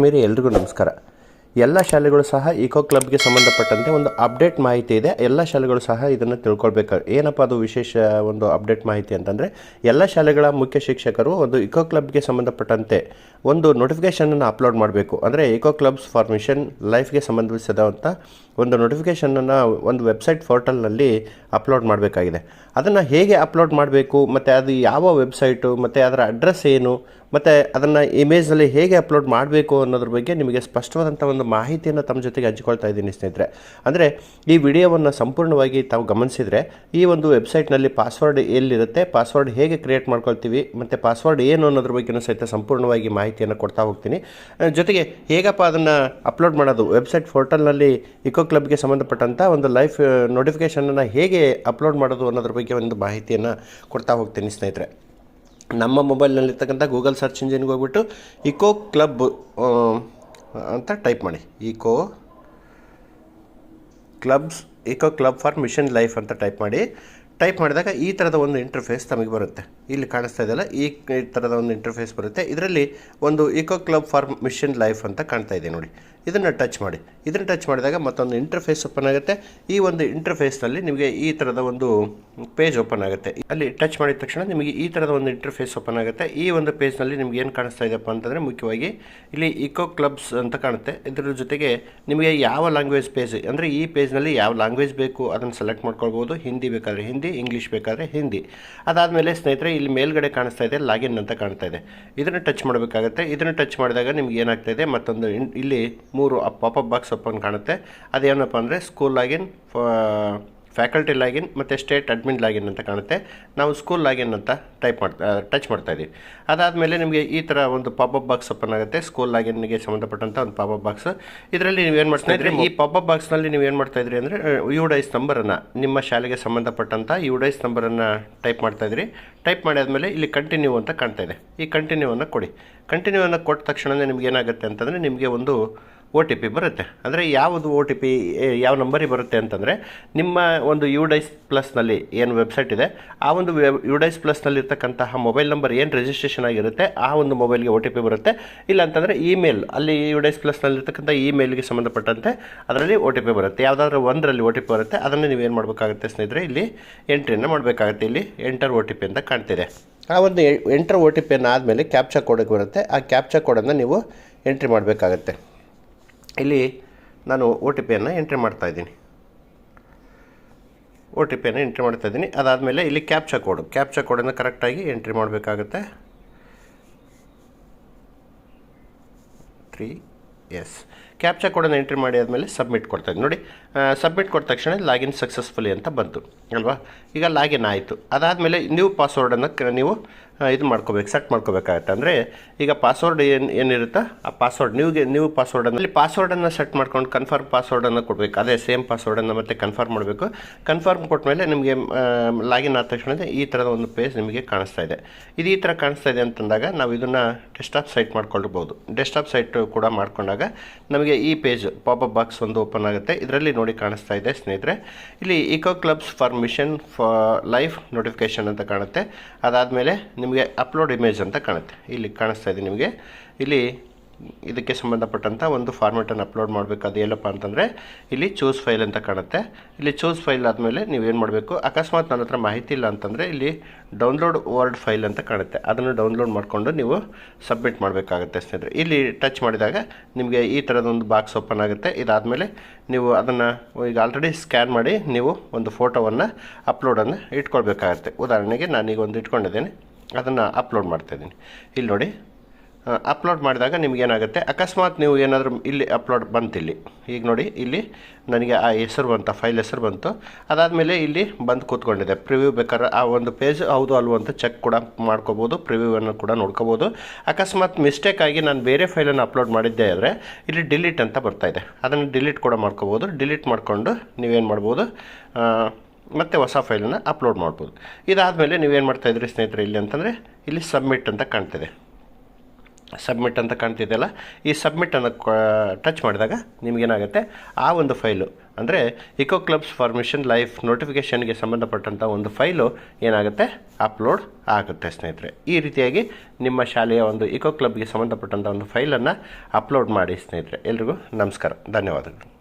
ಆತ್ಮೀಯರೇ ಎಲ್ರಿಗೂ ನಮಸ್ಕಾರ. ಎಲ್ಲ ಶಾಲೆಗಳು ಸಹ ಇಕೋ ಕ್ಲಬ್ಗೆ ಸಂಬಂಧಪಟ್ಟಂತೆ ಒಂದು ಅಪ್ಡೇಟ್ ಮಾಹಿತಿ ಇದೆ. ಎಲ್ಲ ಶಾಲೆಗಳು ಸಹ ಇದನ್ನು ತಿಳ್ಕೊಳ್ಬೇಕು. ಏನಪ್ಪ ಅದು ವಿಶೇಷ ಒಂದು ಅಪ್ಡೇಟ್ ಮಾಹಿತಿ ಅಂತಂದರೆ, ಎಲ್ಲ ಶಾಲೆಗಳ ಮುಖ್ಯ ಶಿಕ್ಷಕರು ಒಂದು ಇಕೋ ಕ್ಲಬ್ಗೆ ಸಂಬಂಧಪಟ್ಟಂತೆ ಒಂದು ನೋಟಿಫಿಕೇಷನನ್ನು ಅಪ್ಲೋಡ್ ಮಾಡಬೇಕು. ಅಂದರೆ ಇಕೋ ಕ್ಲಬ್ಸ್ ಫಾರ್ ಮಿಷನ್ ಲೈಫ್ಗೆ ಸಂಬಂಧಿಸಿದಂಥ ಒಂದು ನೋಟಿಫಿಕೇಷನನ್ನು ಒಂದು ವೆಬ್ಸೈಟ್ ಪೋರ್ಟಲ್ನಲ್ಲಿ ಅಪ್ಲೋಡ್ ಮಾಡಬೇಕಾಗಿದೆ. ಅದನ್ನು ಹೇಗೆ ಅಪ್ಲೋಡ್ ಮಾಡಬೇಕು, ಮತ್ತು ಅದು ಯಾವ ವೆಬ್ಸೈಟು, ಮತ್ತು ಅದರ ಅಡ್ರೆಸ್ ಏನು, ಮತ್ತು ಅದನ್ನು ಇಮೇಜ್ನಲ್ಲಿ ಹೇಗೆ ಅಪ್ಲೋಡ್ ಮಾಡಬೇಕು ಅನ್ನೋದ್ರ ಬಗ್ಗೆ ನಿಮಗೆ ಸ್ಪಷ್ಟವಾದಂಥ ಒಂದು ಮಾಹಿತಿಯನ್ನು ತಮ್ಮ ಜೊತೆಗೆ ಹಂಚಿಕೊಳ್ತಾ ಇದ್ದೀನಿ ಸ್ನೇಹಿತರೆ. ಅಂದರೆ ಈ ವಿಡಿಯೋವನ್ನು ಸಂಪೂರ್ಣವಾಗಿ ತಾವು ಗಮನಿಸಿದರೆ ಈ ಒಂದು ವೆಬ್ಸೈಟ್ನಲ್ಲಿ ಪಾಸ್ವರ್ಡ್ ಎಲ್ಲಿರುತ್ತೆ, ಪಾಸ್ವರ್ಡ್ ಹೇಗೆ ಕ್ರಿಯೇಟ್ ಮಾಡ್ಕೊಳ್ತೀವಿ, ಮತ್ತು ಪಾಸ್ವರ್ಡ್ ಏನು ಅನ್ನೋದ್ರ ಬಗ್ಗೆಯೂ ಸಹಿತ ಸಂಪೂರ್ಣವಾಗಿ ಮಾಹಿತಿಯನ್ನು ಕೊಡ್ತಾ ಹೋಗ್ತೀನಿ. ಜೊತೆಗೆ ಹೇಗಪ್ಪ ಅದನ್ನು ಅಪ್ಲೋಡ್ ಮಾಡೋದು, ವೆಬ್ಸೈಟ್ ಪೋರ್ಟಲ್ನಲ್ಲಿ ಇಕೋ ಕ್ಲಬ್ಗೆ ಸಂಬಂಧಪಟ್ಟಂಥ ಒಂದು ಲೈಫ್ ನೋಟಿಫಿಕೇಷನನ್ನು ಹೇಗೆ ಅಪ್ಲೋಡ್ ಮಾಡೋದು ಅನ್ನೋದ್ರ ಬಗ್ಗೆ ಒಂದು ಮಾಹಿತಿಯನ್ನು ಕೊಡ್ತಾ ಹೋಗ್ತೀನಿ ಸ್ನೇಹಿತರೆ. ನಮ್ಮ ಮೊಬೈಲ್ನಲ್ಲಿರ್ತಕ್ಕಂಥ ಗೂಗಲ್ ಸರ್ಚ್ ಇಂಜಿನ್ಗೆ ಹೋಗ್ಬಿಟ್ಟು ಇಕೋ ಕ್ಲಬ್ ಅಂತ ಟೈಪ್ ಮಾಡಿ. Eco club for mission life ಅಂತ ಟೈಪ್ ಮಾಡಿದಾಗ ಈ ಥರದ ಒಂದು ಇಂಟರ್ಫೇಸ್ ತಮಗೆ ಬರುತ್ತೆ. ಇಲ್ಲಿ ಕಾಣಿಸ್ತಾ ಇದೆಯಲ್ಲ, ಈ ಥರದ ಒಂದು ಇಂಟರ್ಫೇಸ್ ಬರುತ್ತೆ. ಇದರಲ್ಲಿ ಒಂದು eco club for mission life ಅಂತ ಕಾಣ್ತಾ ಇದೆ ನೋಡಿ. ಇದನ್ನು ಟಚ್ ಮಾಡಿ. ಇದನ್ನು ಟಚ್ ಮಾಡಿದಾಗ ಮತ್ತೊಂದು ಇಂಟರ್ಫೇಸ್ ಓಪನ್ ಆಗುತ್ತೆ. ಈ ಒಂದು ಇಂಟರ್ಫೇಸ್ನಲ್ಲಿ ನಿಮಗೆ ಈ ಥರದ ಒಂದು ಪೇಜ್ ಓಪನ್ ಆಗುತ್ತೆ. ಅಲ್ಲಿ ಟಚ್ ಮಾಡಿದ ತಕ್ಷಣ ನಿಮಗೆ ಈ ಥರದ ಒಂದು ಇಂಟರ್ಫೇಸ್ ಓಪನ್ ಆಗುತ್ತೆ. ಈ ಒಂದು ಪೇಜ್ನಲ್ಲಿ ನಿಮ್ಗೆ ಏನು ಕಾಣಿಸ್ತಾ ಇದೆಯಪ್ಪ ಅಂತಂದರೆ, ಮುಖ್ಯವಾಗಿ ಇಲ್ಲಿ ಇಕೋ ಕ್ಲಬ್ಸ್ ಅಂತ ಕಾಣುತ್ತೆ. ಇದರ ಜೊತೆಗೆ ನಿಮಗೆ ಯಾವ ಲ್ಯಾಂಗ್ವೇಜ್ ಪೇಜ್, ಅಂದರೆ ಈ ಪೇಜ್ನಲ್ಲಿ ಯಾವ ಲ್ಯಾಂಗ್ವೇಜ್ ಬೇಕು ಅದನ್ನು ಸೆಲೆಕ್ಟ್ ಮಾಡ್ಕೊಳ್ಬೋದು. ಹಿಂದಿ ಬೇಕಾದರೆ ಹಿಂದಿ, ಇಂಗ್ಲೀಷ್ ಬೇಕಾದರೆ ಹಿಂದಿ. ಅದಾದಮೇಲೆ ಸ್ನೇಹಿತರೆ, ಇಲ್ಲಿ ಮೇಲ್ಗಡೆ ಕಾಣಿಸ್ತಾ ಇದೆ ಲಾಗಿನ್ ಅಂತ ಕಾಣ್ತಾ ಇದೆ. ಇದನ್ನು ಟಚ್ ಮಾಡಬೇಕಾಗುತ್ತೆ. ಇದನ್ನು ಟಚ್ ಮಾಡಿದಾಗ ನಿಮ್ಗೆ ಏನಾಗ್ತಾ ಇದೆ, ಮತ್ತೊಂದು ಇಲ್ಲಿ 3 ಪಾಪಪ್ ಬಾಕ್ಸ್ ಓಪನ್ ಕಾಣುತ್ತೆ. ಅದೇನಪ್ಪ ಅಂದರೆ ಸ್ಕೂಲ್ ಲಾಗಿನ್, ಫ್ಯಾಕಲ್ಟಿ ಲಾಗಿನ್ ಮತ್ತು ಸ್ಟೇಟ್ ಅಡ್ಮಿನ್ ಲಾಗಿನ್ ಅಂತ ಕಾಣುತ್ತೆ. ನಾವು ಸ್ಕೂಲ್ ಲಾಗಿನ್ ಅಂತ ಟಚ್ ಮಾಡ್ತಾ ಇದ್ದೀವಿ. ಅದಾದಮೇಲೆ ನಿಮಗೆ ಈ ಥರ ಒಂದು ಪಾಪಪ್ ಬಾಕ್ಸ್ ಓಪನ್ ಆಗುತ್ತೆ. ಸ್ಕೂಲ್ ಲಾಗಿನ್ಗೆ ಸಂಬಂಧಪಟ್ಟಂಥ ಒಂದು ಪಾಪಪ್ ಬಾಕ್ಸ್. ಇದರಲ್ಲಿ ನೀವೇನು ಮಾಡ್ತಾ ಇದ್ರಿ, ಈ ಪಾಪಪ್ ಬಾಕ್ಸ್ನಲ್ಲಿ ನೀವೇನು ಮಾಡ್ತಾ ಇದ್ರಿ ಅಂದರೆ ಯುಡೈಸ್ ನಂಬರನ್ನು, ನಿಮ್ಮ ಶಾಲೆಗೆ ಸಂಬಂಧಪಟ್ಟಂಥ ಯುಡೈಸ್ ನಂಬರನ್ನು ಟೈಪ್ ಮಾಡ್ತಾ ಇದ್ರಿ. ಟೈಪ್ ಮಾಡಿ ಆದಮೇಲೆ ಇಲ್ಲಿ ಕಂಟಿನ್ಯೂ ಅಂತ ಕಾಣ್ತಾ ಇದೆ. ಈ ಕಂಟಿನ್ಯೂವನ್ನು ಕೊಡಿ. ಕಂಟಿನ್ಯೂವನ್ನು ಕೊಟ್ಟ ತಕ್ಷಣ ನಿಮ್ಗೆ ಏನಾಗುತ್ತೆ ಅಂತಂದರೆ, ನಿಮಗೆ ಒಂದು OTP ಬರುತ್ತೆ. ಅಂದರೆ ಯಾವುದು OTP ಯಾವ ನಂಬರಿಗೆ ಬರುತ್ತೆ ಅಂತಂದರೆ, ನಿಮ್ಮ ಒಂದು ಯುಡೈಸ್ ಪ್ಲಸ್ನಲ್ಲಿ ಏನು ವೆಬ್ಸೈಟ್ ಇದೆ, ಆ ಒಂದು ಯುಡೈಸ್ ಪ್ಲಸ್ನಲ್ಲಿ ಇರ್ತಕ್ಕಂತಹ ಮೊಬೈಲ್ ನಂಬರ್ ಏನು ರಿಜಿಸ್ಟ್ರೇಷನ್ ಆಗಿರುತ್ತೆ ಆ ಒಂದು ಮೊಬೈಲ್ಗೆ OTP ಬರುತ್ತೆ. ಇಲ್ಲ ಅಂತಂದರೆ ಇಮೇಲ್, ಅಲ್ಲಿ ಯುಡೈಸ್ ಪ್ಲಸ್ನಲ್ಲಿ ಇರ್ತಕ್ಕಂಥ ಇಮೇಲ್ಗೆ ಸಂಬಂಧಪಟ್ಟಂತೆ ಅದರಲ್ಲಿ OTP ಬರುತ್ತೆ. ಯಾವುದಾದ್ರೂ ಒಂದರಲ್ಲಿ OTP ಬರುತ್ತೆ. ಅದನ್ನು ನೀವೇನು ಮಾಡಬೇಕಾಗುತ್ತೆ ಸ್ನೇಹಿತರೆ, ಇಲ್ಲಿ ಎಂಟ್ರಿಯನ್ನು ಮಾಡಬೇಕಾಗುತ್ತೆ. ಇಲ್ಲಿ ಎಂಟರ್ OTP ಅಂತ ಕಾಣ್ತಿದೆ. ಆ ಒಂದು ಎಂಟರ್ OTP ಆದಮೇಲೆ ಕ್ಯಾಪ್ಚಾ ಕೋಡಿಗೆ ಬರುತ್ತೆ. ಆ ಕ್ಯಾಪ್ಚಾ ಕೋಡನ್ನು ನೀವು ಎಂಟ್ರಿ ಮಾಡಬೇಕಾಗತ್ತೆ. ಇಲ್ಲಿ ನಾನು OTP ಎಂಟ್ರಿ ಮಾಡ್ತಾಯಿದ್ದೀನಿ. OTP ಎಂಟ್ರಿ ಮಾಡ್ತಾಯಿದ್ದೀನಿ. ಅದಾದಮೇಲೆ ಇಲ್ಲಿ ಕ್ಯಾಪ್ಚಾ ಕೋಡನ್ನು ಕರೆಕ್ಟಾಗಿ ಎಂಟ್ರಿ ಮಾಡಬೇಕಾಗುತ್ತೆ. 3S ಕ್ಯಾಪ್ಚಾ ಕೋಡನ್ನು ಎಂಟ್ರಿ ಮಾಡಿ ಆದಮೇಲೆ ಸಬ್ಮಿಟ್ ಕೊಡ್ತಾಯಿದ್ದೀನಿ ನೋಡಿ. ಸಬ್ಮಿಟ್ ಕೊಟ್ಟ ತಕ್ಷಣ ಲಾಗಿನ್ ಸಕ್ಸಸ್ಫುಲಿ ಅಂತ ಬಂತು ಅಲ್ವಾ. ಈಗ ಲಾಗಿನ್ ಆಯಿತು. ಅದಾದಮೇಲೆ ನ್ಯೂ ಪಾಸ್ವರ್ಡನ್ನು ನೀವು ಇದು ಮಾಡ್ಕೋಬೇಕು, ಸೆಟ್ ಮಾಡ್ಕೋಬೇಕಾಗತ್ತೆ. ಅಂದರೆ ಈಗ ಪಾಸ್ವರ್ಡ್ ಏನಿರುತ್ತೋ ಆ ಪಾಸ್ವರ್ಡ್ ನ್ಯೂ ಪಾಸ್ವರ್ಡನ್ನು ಇಲ್ಲಿ ಪಾಸ್ವರ್ಡನ್ನು ಸೆಟ್ ಮಾಡ್ಕೊಂಡು ಕನ್ಫರ್ಮ್ ಪಾಸ್ವರ್ಡನ್ನು ಕೊಡಬೇಕು. ಅದೇ ಸೇಮ್ ಪಾಸ್ವರ್ಡನ್ನು ಮತ್ತೆ ಕನ್ಫರ್ಮ್ ಮಾಡಬೇಕು. ಕನ್ಫರ್ಮ್ ಕೊಟ್ಟಮೇಲೆ ನಿಮಗೆ ಲಾಗಿನ್ ಆದ ತಕ್ಷಣ ಈ ಥರದ ಒಂದು ಪೇಜ್ ನಿಮಗೆ ಕಾಣಿಸ್ತಾ ಇದೆ. ಇದು ಈ ಥರ ಕಾಣಿಸ್ತಾ ಇದೆ ಅಂತಂದಾಗ ನಾವು ಇದನ್ನು ಡೆಸ್ಕ್ಟಾಪ್ ಸೈಟ್ ಮಾಡ್ಕೊಳ್ಬೋದು. ಡೆಸ್ಕ್ಟಾಪ್ ಸೈಟ್ ಕೂಡ ಮಾಡ್ಕೊಂಡಾಗ ನಮಗೆ ಈ ಪೇಜ್ ಪಾಪಪ್ ಬಾಕ್ಸ್ ಒಂದು ಓಪನ್ ಆಗುತ್ತೆ. ಇದರಲ್ಲಿ ನೋಡಿ ಕಾಣಿಸ್ತಾ ಇದೆ ಸ್ನೇಹಿತರೆ, ಇಲ್ಲಿ eco clubs for mission life notification ಅಂತ ಕಾಣುತ್ತೆ. ಅದಾದಮೇಲೆ ನಿಮಗೆ ಅಪ್ಲೋಡ್ ಇಮೇಜ್ ಅಂತ ಕಾಣುತ್ತೆ. ಇಲ್ಲಿ ಕಾಣಿಸ್ತಾ ಇದೆ ನಿಮಗೆ. ಇಲ್ಲಿ ಇದಕ್ಕೆ ಸಂಬಂಧಪಟ್ಟಂಥ ಒಂದು ಫಾರ್ಮೆಟನ್ನು ಅಪ್ಲೋಡ್ ಮಾಡಬೇಕು. ಅದು ಎಲ್ಲಪ್ಪ ಅಂತಂದರೆ ಇಲ್ಲಿ ಚೂಸ್ ಫೈಲ್ ಅಂತ ಕಾಣುತ್ತೆ. ಇಲ್ಲಿ ಚೂಸ್ ಫೈಲ್ ಆದಮೇಲೆ ನೀವೇನು ಮಾಡಬೇಕು, ಅಕಸ್ಮಾತ್ ನನ್ನ ಹತ್ರ ಮಾಹಿತಿ ಇಲ್ಲ ಅಂತಂದರೆ ಇಲ್ಲಿ ಡೌನ್ಲೋಡ್ ವರ್ಡ್ ಫೈಲ್ ಅಂತ ಕಾಣುತ್ತೆ. ಅದನ್ನು ಡೌನ್ಲೋಡ್ ಮಾಡಿಕೊಂಡು ನೀವು ಸಬ್ಮಿಟ್ ಮಾಡಬೇಕಾಗುತ್ತೆ ಸ್ನೇಹಿತರೆ. ಇಲ್ಲಿ ಟಚ್ ಮಾಡಿದಾಗ ನಿಮಗೆ ಈ ಥರದೊಂದು ಬಾಕ್ಸ್ ಓಪನ್ ಆಗುತ್ತೆ. ಇದಾದಮೇಲೆ ನೀವು ಅದನ್ನು ಈಗ ಆಲ್ರೆಡಿ ಸ್ಕ್ಯಾನ್ ಮಾಡಿ ನೀವು ಒಂದು ಫೋಟೋವನ್ನು ಅಪ್ಲೋಡನ್ನು ಇಟ್ಕೊಳ್ಬೇಕಾಗತ್ತೆ. ಉದಾಹರಣೆಗೆ ನಾನೀಗ ಒಂದು ಇಟ್ಕೊಂಡಿದ್ದೇನೆ, ಅದನ್ನು ಅಪ್ಲೋಡ್ ಮಾಡ್ತಾಯಿದ್ದೀನಿ. ಇಲ್ಲಿ ನೋಡಿ, ಅಪ್ಲೋಡ್ ಮಾಡಿದಾಗ ನಿಮಗೇನಾಗುತ್ತೆ, ಅಕಸ್ಮಾತ್ ನೀವು ಏನಾದರೂ ಇಲ್ಲಿ ಅಪ್ಲೋಡ್ ಬಂತು. ಇಲ್ಲಿ ಈಗ ನೋಡಿ, ಇಲ್ಲಿ ನನಗೆ ಆ ಹೆಸರು ಬಂತು, ಫೈಲ್ ಹೆಸರು ಬಂತು. ಅದಾದಮೇಲೆ ಇಲ್ಲಿ ಬಂದು ಕೂತ್ಕೊಂಡಿದೆ. ಪ್ರಿವ್ಯೂ ಬೇಕಾದ್ರೆ ಆ ಒಂದು ಪೇಜ್ ಹೌದು ಅಲ್ವೋ ಅಂತ ಚೆಕ್ ಕೂಡ ಮಾಡ್ಕೋಬೋದು. ಪ್ರಿವ್ಯೂವನ್ನು ಕೂಡ ನೋಡ್ಕೋಬೋದು. ಅಕಸ್ಮಾತ್ ಮಿಸ್ಟೇಕ್ ಆಗಿ ನಾನು ಬೇರೆ ಫೈಲನ್ನು ಅಪ್ಲೋಡ್ ಮಾಡಿದ್ದೆ ಆದರೆ ಇಲ್ಲಿ ಡಿಲೀಟ್ ಅಂತ ಬರ್ತಾಯಿದೆ. ಅದನ್ನು ಡಿಲೀಟ್ ಕೂಡ ಮಾಡ್ಕೋಬೋದು. ಡಿಲೀಟ್ ಮಾಡಿಕೊಂಡು ನೀವೇನು ಮಾಡ್ಬೋದು, ಮತ್ತು ಹೊಸ ಫೈಲನ್ನು ಅಪ್ಲೋಡ್ ಮಾಡ್ಬೋದು. ಇದಾದಮೇಲೆ ನೀವೇನು ಮಾಡ್ತಾಯಿದ್ರಿ ಸ್ನೇಹಿತರೆ, ಇಲ್ಲಿ ಅಂತಂದರೆ ಇಲ್ಲಿ ಸಬ್ಮಿಟ್ ಅಂತ ಕಾಣ್ತಿದೆ. ಸಬ್ಮಿಟ್ ಅಂತ ಕಾಣ್ತಿದೆಯಲ್ಲ, ಈ ಸಬ್ಮಿಟನ್ನು ಟಚ್ ಮಾಡಿದಾಗ ನಿಮಗೇನಾಗುತ್ತೆ, ಆ ಒಂದು ಫೈಲು ಅಂದರೆ eco clubs for mission life ನೋಟಿಫಿಕೇಷನ್ಗೆ ಸಂಬಂಧಪಟ್ಟಂಥ ಒಂದು ಫೈಲು ಏನಾಗುತ್ತೆ ಅಪ್ಲೋಡ್ ಆಗುತ್ತೆ ಸ್ನೇಹಿತರೆ. ಈ ರೀತಿಯಾಗಿ ನಿಮ್ಮ ಶಾಲೆಯ ಒಂದು ಇಕೋ ಕ್ಲಬ್ಗೆ ಸಂಬಂಧಪಟ್ಟಂಥ ಒಂದು ಫೈಲನ್ನು ಅಪ್ಲೋಡ್ ಮಾಡಿ ಸ್ನೇಹಿತರೆ. ಎಲ್ರಿಗೂ ನಮಸ್ಕಾರ, ಧನ್ಯವಾದಗಳು.